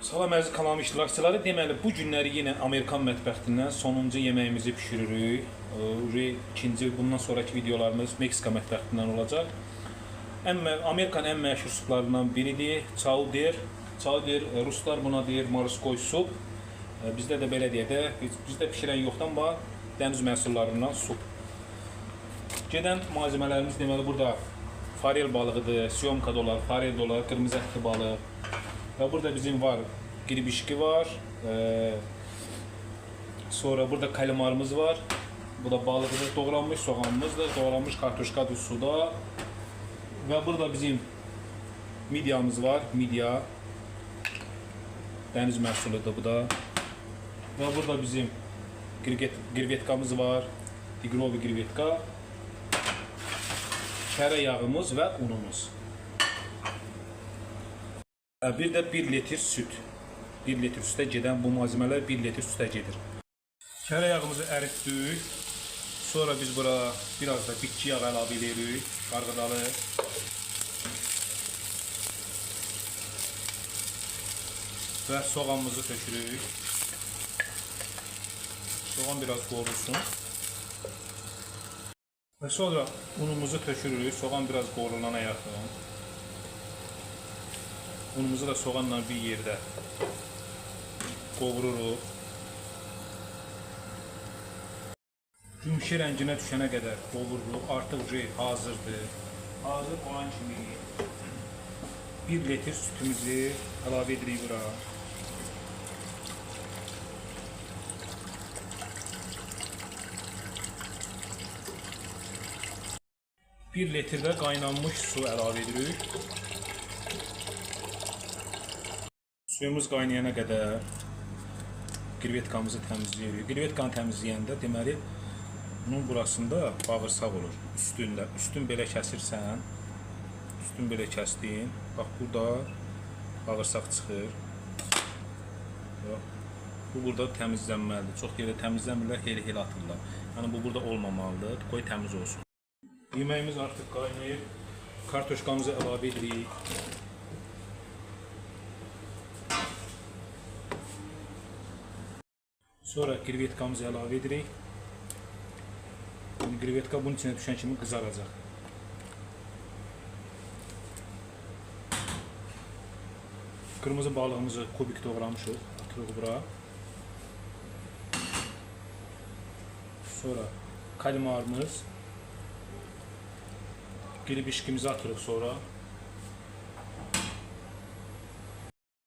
Salam əziz kanalın iştirakçıları. Deməli, bu günləri yenə Amerikan mətbəxindən sonuncu yeməyimizi pişiririk. İkinci, bundan sonraki videolarımız Meksika mətbəxindən olacaq. Amerikanın ən məşhur suplarından biridir. Chowder. Chowder, ruslar buna deyir morskoy sup. Bizdə də belə deyək də, bizdə pişirən yoxdan var, dəniz məhsullarından sup. Gedən malzemələrimiz deməli burada farel balığıdır, syomka dolar, farel dolar, qırmızı ətli balıq. Və burada bizim var, gribişki var, sonra burada kalimarımız var, bu da balığıdır, doğranmış soğanımızdır, doğranmış kartuşkadır suda. Və burada bizim midyamız var, midya, dəniz məhsuludur bu da. Və burada bizim grvetkamız var, tigrovi grvetka, kərə yağımız və unumuz. Bir də 1 litr süt. 1 litr sütə gedən bu malzemələr 1 litr sütə gedir. Kərə yağımızı əritdik. Sonra biz bura biraz da bitki yağı əlavə edirik. Qarğıdalı. Və soğanımızı tökürük. Soğan biraz qovrulsun. Və sonra unumuzu tökürük. Soğan biraz qovrulana yaxın. Unumuzu da soğanla bir yerdə qovururuq. Gümüşü rənginə düşənə qədər qovururuq. Artıq hazırdır. Hazır olan kimi 1 litr sütümüzü əlavə edirik bura. Bir litrdə qaynanmış su əlavə edirik. Suyumuz qaynayana qədər grvetkamızı təmizləyirik. Grvetkanı təmizləyəndə deməli bunun burasında bağırsaq olur. Üstündə. Üstün belə kəsirsən. Üstün belə kəsdin. Bax burada bağırsaq çıxır. Bu burada təmizlənməlidir. Çox yerdə təmizlənmirlər, hel atırlar. Yəni bu burada olmamalıdır. Qoy təmiz olsun. Yeməyimiz artıq qaynayır. Kartoşkamızı əlavə edirik. Sonra grvetkamızı əlavə edirik. Grvetka bunun içine düşən kimi qızaracaq. Qırmızı balığımızı kubik doğramışıq. Atırıq bura. Sonra kalimarımız. Gribişkimizi atırıq sonra.